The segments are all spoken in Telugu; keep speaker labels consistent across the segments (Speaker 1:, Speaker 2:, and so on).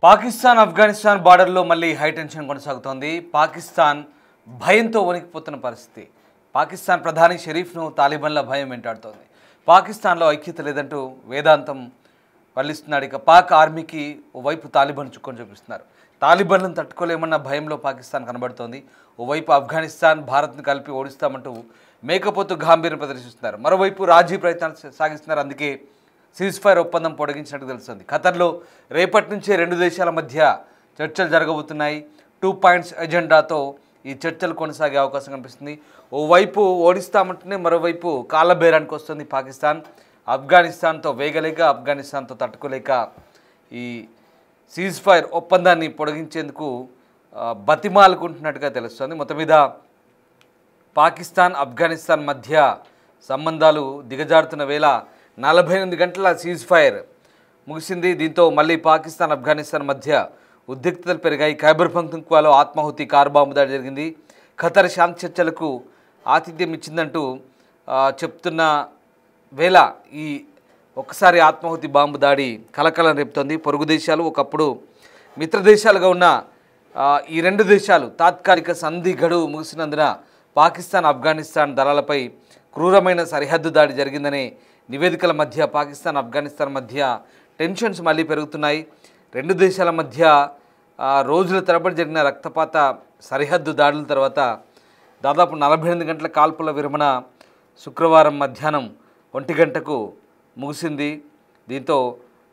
Speaker 1: పాకిస్తాన్ ఆఫ్ఘనిస్తాన్ బార్డర్లో మళ్ళీ హై టెన్షన్ కొనసాగుతోంది. పాకిస్తాన్ భయంతో వణికిపోతున్న పరిస్థితి. పాకిస్తాన్ ప్రధాని షరీఫ్ను తాలిబాన్ల భయం వెంటాడుతోంది. పాకిస్తాన్లో ఐక్యత లేదంటూ వేదాంతం వల్లిస్తున్నాడు. ఇక పాక్ ఆర్మీకి ఓవైపు తాలిబాన్ చుక్కని చూపిస్తున్నారు. తాలిబాన్లను తట్టుకోలేమన్న భయంలో పాకిస్తాన్ కనబడుతోంది. ఓవైపు ఆఫ్ఘనిస్తాన్ భారత్ను కలిపి ఓడిస్తామంటూ మేకపోతు గాంభీర్యం ప్రదర్శిస్తున్నారు. మరోవైపు రాజీ ప్రయత్నాలు సాగిస్తున్నారు. అందుకే సీజ్ఫైర్ ఒప్పందం పొడిగించినట్టు తెలుస్తుంది. ఖతర్లో రేపటి నుంచే రెండు దేశాల మధ్య చర్చలు జరగబోతున్నాయి. 2 పాయింట్స్ ఎజెండాతో ఈ చర్చలు కొనసాగే అవకాశం కనిపిస్తుంది. ఓవైపు ఓడిస్తామంటేనే మరోవైపు కాళ్ళబేరానికి వస్తుంది పాకిస్తాన్. ఆఫ్ఘనిస్తాన్తో వేగలేక, ఆఫ్ఘనిస్తాన్తో తట్టుకోలేక ఈ సీజ్ఫైర్ ఒప్పందాన్ని పొడిగించేందుకు బతిమాలుకుంటున్నట్టుగా తెలుస్తుంది. మొత్తం మీద పాకిస్తాన్ ఆఫ్ఘనిస్తాన్ మధ్య సంబంధాలు దిగజారుతున్న వేళ 48 గంటల సీజ్ఫైర్ ముగిసింది. దీంతో మళ్ళీ పాకిస్తాన్ ఆఫ్ఘనిస్తాన్ మధ్య ఉద్రిక్తతలు పెరిగాయి. ఖైబర్ పఖ్తూన్ఖ్వాలో ఆత్మాహుతి కారు బాంబు దాడి జరిగింది. ఖతర్ శాంతి చర్చలకు ఆతిథ్యం ఇచ్చిందంటూ చెప్తున్న వేళ ఈ ఒక్కసారి ఆత్మాహుతి బాంబు దాడి కలకలం రేపుతోంది. పొరుగు దేశాలు ఒకప్పుడు మిత్ర దేశాలుగా ఉన్న ఈ రెండు దేశాలు తాత్కాలిక సంధి గడువు ముగిసినందున పాకిస్తాన్ ఆఫ్ఘనిస్తాన్ దళాలపై క్రూరమైన సరిహద్దు దాడి జరిగిందనే నివేదికల మధ్య పాకిస్తాన్ ఆఫ్ఘనిస్తాన్ మధ్య టెన్షన్స్ మళ్ళీ పెరుగుతున్నాయి. రెండు దేశాల మధ్య రోజుల తరబడి జరిగిన రక్తపాత సరిహద్దు దాడుల తర్వాత దాదాపు 48 గంటల కాల్పుల విరమణ శుక్రవారం మధ్యాహ్నం 1 గంటకు ముగిసింది. దీంతో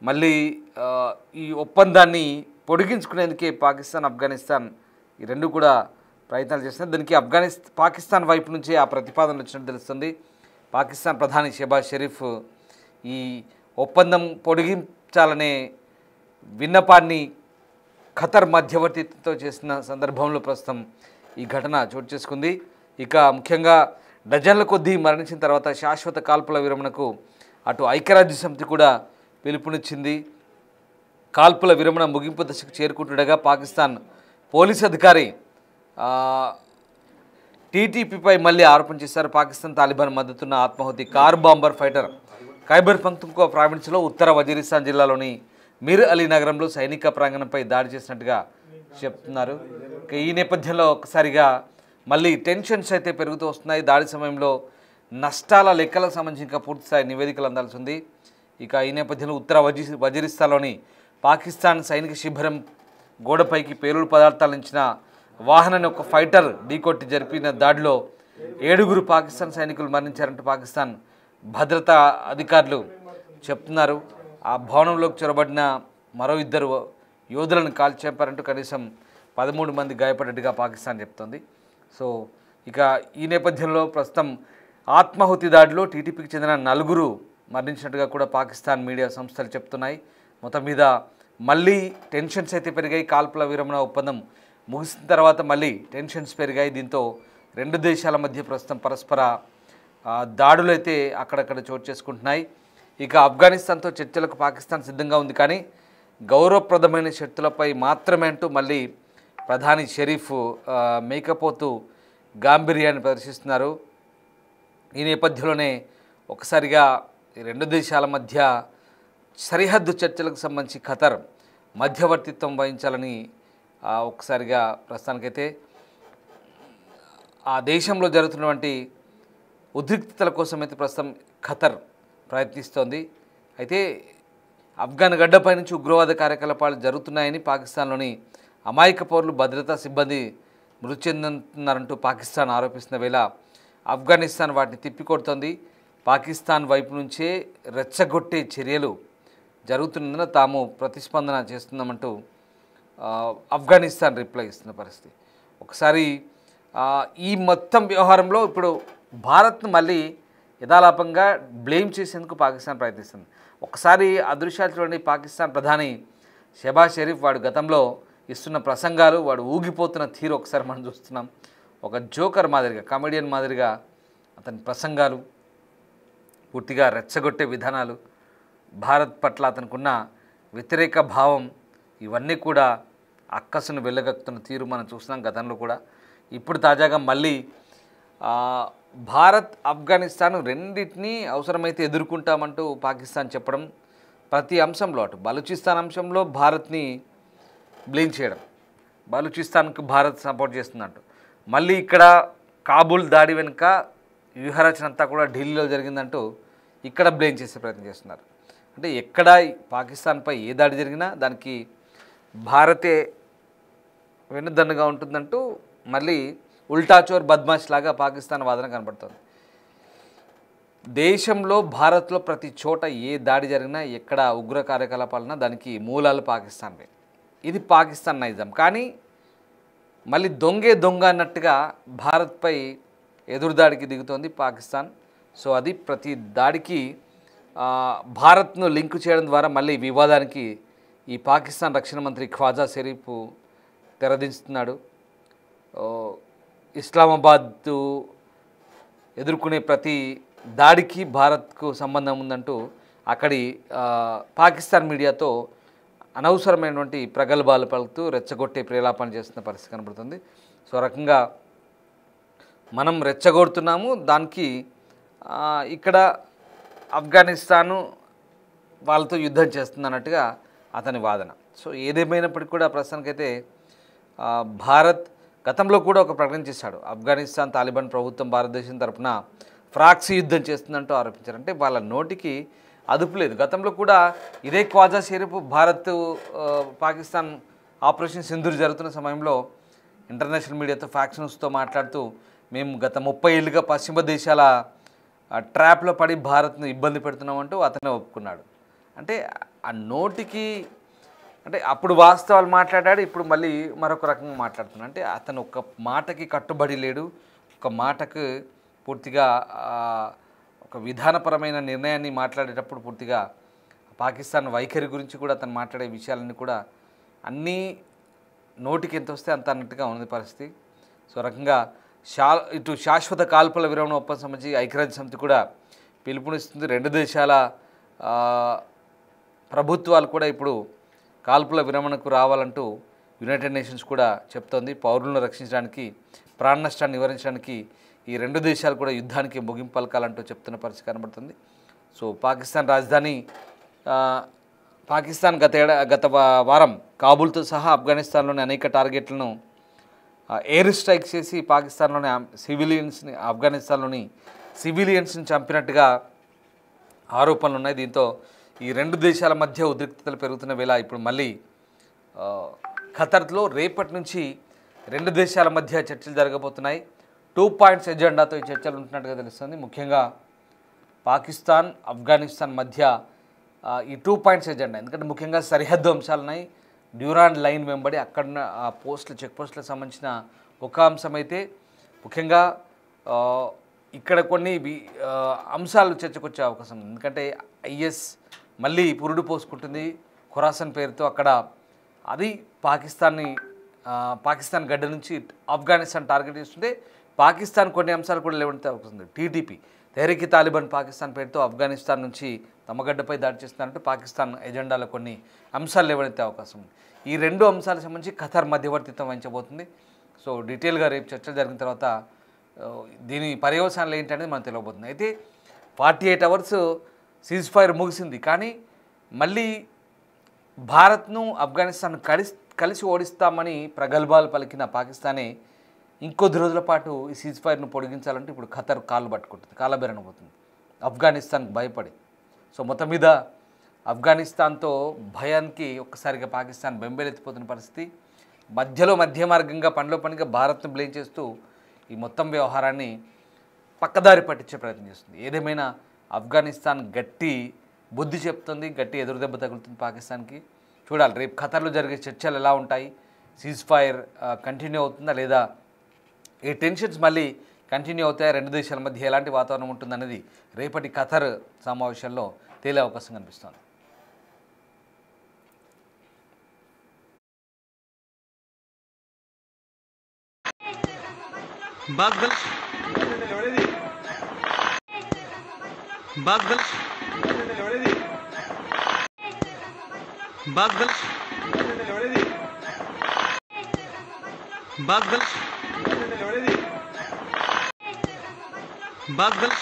Speaker 1: మళ్ళీ ఈ ఒప్పందాన్ని పొడిగించుకునేందుకే పాకిస్తాన్ ఆఫ్ఘనిస్తాన్ ఈ రెండు కూడా ప్రయత్నాలు చేస్తున్నారు. దానికి పాకిస్తాన్ వైపు నుంచే ఆ ప్రతిపాదన వచ్చినట్టు తెలుస్తుంది. పాకిస్తాన్ ప్రధాని షెహబాజ్ షరీఫ్ ఈ ఒప్పందం పొడిగించాలనే విన్నపాన్ని ఖతర్ మధ్యవర్తిత్వంతో చేసిన సందర్భంలో ప్రస్తుతం ఈ ఘటన చోటు చేసుకుంది. ఇక ముఖ్యంగా డజన్ల కొద్దీ మరణించిన తర్వాత శాశ్వత కాల్పుల విరమణకు అటు ఐక్యరాజ్య సమితి కూడా పిలుపునిచ్చింది. కాల్పుల విరమణ ముగింపు దశకు చేరుకుంటుండగా పాకిస్తాన్ పోలీస్ అధికారి టీటీపీపై మళ్ళీ ఆరోపణ చేశారు. పాకిస్తాన్ తాలిబాన్ మద్దతున్న ఆత్మాహుతి car bomber fighter Khyber Pakhtunkhwa ప్రావిన్స్లో ఉత్తర వజీరిస్తాన్ జిల్లాలోని మిర్ అలీ నగరంలో సైనిక ప్రాంగణంపై దాడి చేసినట్టుగా చెప్తున్నారు. ఈ నేపథ్యంలో ఒక్కసారిగా మళ్ళీ టెన్షన్స్ అయితే పెరుగుతూ వస్తున్నాయి. దాడి సమయంలో నష్టాల లెక్కలకు సంబంధించి ఇంకా పూర్తిస్థాయి నివేదికలు అందాల్సి ఉంది. ఇక ఈ నేపథ్యంలో ఉత్తర వజీరిస్తాన్లోని పాకిస్తాన్ సైనిక శిబిరం గోడపైకి పేలుడు పదార్థాలు నించిన వాహనాన్ని ఒక ఫైటర్ ఢీకొట్టి జరిపిన దాడిలో 7 పాకిస్తాన్ సైనికులు మరణించారంటూ పాకిస్తాన్ భద్రతా అధికారులు చెప్తున్నారు. ఆ భవనంలోకి చొరబడిన మరో 2 యోధులను కాల్చేపారంటూ కనీసం 13 మంది గాయపడ్డట్టుగా పాకిస్తాన్ చెప్తోంది. సో ఇక ఈ నేపథ్యంలో ప్రస్తుతం ఆత్మాహుతి దాడిలో టీటీపీకి చెందిన 4 మరణించినట్టుగా కూడా పాకిస్తాన్ మీడియా సంస్థలు చెప్తున్నాయి. మొత్తం మీద మళ్ళీ టెన్షన్స్ అయితే పెరిగాయి. కాల్పుల విరమణ ఒప్పందం ముగిసిన తర్వాత మళ్ళీ టెన్షన్స్ పెరిగాయి. దీంతో రెండు దేశాల మధ్య ప్రస్తుతం పరస్పర దాడులు అయితే అక్కడక్కడ చోటు చేసుకుంటున్నాయి. ఇక ఆఫ్ఘనిస్తాన్తో చర్చలకు పాకిస్తాన్ సిద్ధంగా ఉంది, కానీ గౌరవప్రదమైన షరతులపై మాత్రమే అంటూ మళ్ళీ ప్రధాని షరీఫ్ మేకపోతు గాంభీర్యాన్ని ప్రదర్శిస్తున్నారు. ఈ నేపథ్యంలోనే ఒకసారిగా ఈ రెండు దేశాల మధ్య సరిహద్దు చర్చలకు సంబంధించి ఖతర్ మధ్యవర్తిత్వం వహించాలని ఒకసారిగా ప్రస్తుతానికైతే ఆ దేశంలో జరుగుతున్నటువంటి ఉద్రిక్తతల కోసం అయితే ప్రస్తుతం ఖతర్ ప్రయత్నిస్తోంది. అయితే ఆఫ్ఘన్ గడ్డపై నుంచి ఉగ్రవాద కార్యకలాపాలు జరుగుతున్నాయని పాకిస్తాన్లోని అమాయక పౌరులు భద్రతా సిబ్బంది మృతి చెందుతున్నారంటూ పాకిస్తాన్ ఆరోపిస్తున్న వేళ ఆఫ్ఘనిస్తాన్ వాటిని తిప్పికొడుతోంది. పాకిస్తాన్ వైపు నుంచే రెచ్చగొట్టే చర్యలు జరుగుతున్నందున తాము ప్రతిస్పందన చేస్తున్నామంటూ ఆఫ్ఘనిస్తాన్ రిప్లై ఇస్తున్న పరిస్థితి. ఒకసారి ఈ మొత్తం వ్యవహారంలో ఇప్పుడు భారత్ను మళ్ళీ యథాలాపంగా బ్లేమ్ చేసేందుకు పాకిస్తాన్ ప్రయత్నిస్తుంది. ఒకసారి అదృశ్యాలు చూడండి. పాకిస్తాన్ ప్రధాని షెహబాజ్ షరీఫ్ వాడు గతంలో ఇస్తున్న ప్రసంగాలు, వాడు ఊగిపోతున్న తీరు ఒకసారి మనం చూస్తున్నాం. ఒక జోకర్ మాదిరిగా, కమెడియన్ మాదిరిగా అతని ప్రసంగాలు, పూర్తిగా రెచ్చగొట్టే విధానాలు, భారత్ పట్ల అతనుకున్న వ్యతిరేక భావం, ఇవన్నీ కూడా అక్కసును వెళ్ళగక్కుతున్న తీరు మనం చూస్తున్నాం గతంలో కూడా. ఇప్పుడు తాజాగా మళ్ళీ భారత్ ఆఫ్ఘనిస్తాన్ రెండింటినీ అవసరమైతే ఎదుర్కొంటామంటూ పాకిస్తాన్ చెప్పడం, ప్రతి అంశంలో అటు బలూచిస్తాన్ అంశంలో భారత్ని బ్లేమ్ చేయడం, బలూచిస్తాన్కు భారత్ సపోర్ట్ చేస్తుందంటూ. మళ్ళీ ఇక్కడ కాబూల్ దాడి వెనుక వ్యూహరచన అంతా కూడా ఢిల్లీలో జరిగిందంటూ ఇక్కడ బ్లేమ్ చేసే ప్రయత్నం చేస్తున్నారు. అంటే ఎక్కడ పాకిస్తాన్పై ఏ దాడి జరిగినా దానికి భారతే వెన్నుదన్నుగా ఉంటుందంటూ మళ్ళీ ఉల్టాచోర్ బద్మాష్ లాగా పాకిస్తాన్ వాదన కనబడుతుంది. దేశంలో భారత్లో ప్రతి చోట ఏ దాడి జరిగినా ఎక్కడ ఉగ్ర కార్యకలాపాలన్నా దానికి మూలాలు పాకిస్తాన్వే. ఇది పాకిస్తాన్ నైజం. కానీ మళ్ళీ దొంగే దొంగ అన్నట్టుగా భారత్పై ఎదురుదాడికి దిగుతోంది పాకిస్తాన్. సో అది ప్రతి దాడికి భారత్ను లింకు చేయడం ద్వారా మళ్ళీ వివాదానికి ఈ పాకిస్తాన్ రక్షణ మంత్రి ఖ్వాజా షరీఫ్ తెరదించుతున్నాడు. ఇస్లామాబాద్ ఎదుర్కొనే ప్రతి దాడికి భారత్కు సంబంధం ఉందంటూ అక్కడి పాకిస్తాన్ మీడియాతో అనవసరమైనటువంటి ప్రగల్భాలు పలుకుతూ రెచ్చగొట్టే ప్రేలాపన చేస్తున్న పరిస్థితి కనబడుతుంది. సో రకంగా మనం రెచ్చగొడుతున్నాము, దానికి ఇక్కడ ఆఫ్ఘనిస్తాను వాళ్ళతో యుద్ధం చేస్తుంది అన్నట్టుగా అతని వాదన. సో ఏదేమైనప్పటికీ కూడా ప్రస్తుతానికైతే భారత్ గతంలో కూడా ఒక ప్రకటన చేశాడు. ఆఫ్ఘనిస్తాన్ తాలిబాన్ ప్రభుత్వం భారతదేశం తరఫున ప్రాక్సీ యుద్ధం చేస్తుందంటూ ఆరోపించారు. అంటే వాళ్ళ నోటికి అదుపు లేదు. గతంలో కూడా ఇదే ఖ్వాజా షరీఫ్ భారత్ పాకిస్తాన్ ఆపరేషన్ సింధూర్ జరుగుతున్న సమయంలో ఇంటర్నేషనల్ మీడియాతో ఫ్యాక్స్ న్యూస్తో మాట్లాడుతూ మేము గత 30 ఏళ్ళుగా పశ్చిమ దేశాల ట్రాప్లో పడి భారత్ను ఇబ్బంది పెడుతున్నామంటూ అతనే ఒప్పుకున్నాడు. అంటే ఆ నోటికి అంటే అప్పుడు వాస్తవాలు మాట్లాడాడు, ఇప్పుడు మళ్ళీ మరొక రకంగా మాట్లాడుతున్నాడు. అంటే అతను ఒక మాటకి కట్టుబడి లేడు, ఒక మాటకు పూర్తిగా ఒక విధానపరమైన నిర్ణయాన్ని మాట్లాడేటప్పుడు పూర్తిగా పాకిస్తాన్ వైఖరి గురించి కూడా అతను మాట్లాడే విషయాలన్నీ కూడా అన్నీ నోటికి ఎంత వస్తే అంత అన్నట్టుగా ఉన్నది పరిస్థితి. సో రకంగా ఇటు శాశ్వత కాల్పుల విరమణ ఒప్పందం సంబంధించి ఐక్యరాజ్య సమితి కూడా పిలుపునిస్తుంది. రెండు దేశాల ప్రభుత్వాలు కూడా ఇప్పుడు కాల్పుల విరమణకు రావాలంటూ యునైటెడ్ నేషన్స్ కూడా చెప్తోంది. పౌరులను రక్షించడానికి, ప్రాణ నష్టాన్ని నివారించడానికి ఈ రెండు దేశాలు కూడా యుద్ధానికి ముగింపు పలకాలంటూ చెప్తున్న పరిస్థితి కనబడుతుంది. సో పాకిస్తాన్ రాజధాని పాకిస్తాన్ గత వారం కాబూల్తో సహా ఆఫ్ఘనిస్తాన్లోని అనేక టార్గెట్లను ఎయిర్ స్ట్రైక్ చేసి పాకిస్తాన్లోని సివిలియన్స్ని, ఆఫ్ఘనిస్తాన్లోని సివిలియన్స్ని చంపినట్టుగా ఆరోపణలు ఉన్నాయి. దీంతో ఈ రెండు దేశాల మధ్య ఉద్రిక్తతలు పెరుగుతున్న వేళ ఇప్పుడు మళ్ళీ ఖతర్లో రేపటి నుంచి రెండు దేశాల మధ్య చర్చలు జరగబోతున్నాయి. 2 పాయింట్స్ ఎజెండాతో ఈ చర్చలు ఉంటున్నట్టుగా తెలుస్తుంది. ముఖ్యంగా పాకిస్తాన్ ఆఫ్ఘనిస్తాన్ మధ్య ఈ 2 పాయింట్స్ ఎజెండా, ఎందుకంటే ముఖ్యంగా సరిహద్దు అంశాలు ఉన్నాయి. డ్యూరాండ్ లైన్ వెంబడి అక్కడ పోస్టులు, చెక్ పోస్టులకు సంబంధించిన ఒక అంశం అయితే ముఖ్యంగా ఇక్కడ కొన్ని అంశాలు చర్చకొచ్చే అవకాశం ఉంది. ఎందుకంటే ఐఎస్ మళ్ళీ పురుడు పోసుకుంటుంది ఖురాసన్ పేరుతో. అక్కడ అది పాకిస్తాన్ గడ్డ నుంచి ఆఫ్ఘనిస్తాన్ టార్గెట్ చేస్తుంటే పాకిస్తాన్ కొన్ని అంశాలు కూడా లేవనెత్తే అవకాశం ఉంది. టీటీపీ తెహ్రీక్ తాలిబాన్ పాకిస్తాన్ పేరుతో ఆఫ్ఘనిస్తాన్ నుంచి తమ గడ్డపై దాడి చేస్తున్నారంటే పాకిస్తాన్ ఎజెండాలో కొన్ని అంశాలు లేవనెత్తే అవకాశం ఉంది. ఈ రెండు అంశాలకు సంబంధించి ఖతర్ మధ్యవర్తిత్వం వహించబోతుంది. సో డీటెయిల్గా రేపు చర్చలు జరిగిన తర్వాత దీని పర్యవసానాలు ఏంటనేది మనకు తెలియబోతుంది. అయితే 48 అవర్స్ సీజ్ ఫైర్ ముగిసింది, కానీ మళ్ళీ భారత్ను ఆఫ్ఘనిస్తాన్ కలిసి ఓడిస్తామని ప్రగల్భాలు పలికిన పాకిస్తానే ఇంకొద్ది రోజుల పాటు ఈ సీజ్ ఫైర్ను పొడిగించాలంటే ఇప్పుడు ఖతర్ కాళ్ళు పట్టుకుంటుంది, కాళ్ళబెరనబోతుంది ఆఫ్ఘనిస్తాన్కి భయపడి. సో మొత్తం మీద ఆఫ్ఘనిస్తాన్తో భయానికి ఒక్కసారిగా పాకిస్తాన్ బెంబేలెత్తిపోతున్న పరిస్థితి. మధ్య మార్గంగా పనిలో పనిగా భారత్ను బ్లేమ్ చేస్తూ ఈ మొత్తం వ్యవహారాన్ని పక్కదారి పట్టించే ప్రయత్నం చేస్తుంది. ఏదేమైనా ఆఫ్ఘనిస్తాన్ గట్టి బుద్ధి చెప్తుంది, గట్టి ఎదురుదెబ్బ తగులుతుంది పాకిస్తాన్కి. చూడాలి రేపు ఖతర్లో జరిగే చర్చలు ఎలా ఉంటాయి, సీజ్ ఫైర్ కంటిన్యూ అవుతుందా లేదా, ఈ టెన్షన్స్ మళ్ళీ కంటిన్యూ అవుతాయా, రెండు దేశాల మధ్య ఎలాంటి వాతావరణం ఉంటుందనేది రేపటి ఖతర్ సమావేశంలో తేలే అవకాశం కనిపిస్తోంది.
Speaker 2: Bagdal Bagdal Bagdal Bagdal Bagdal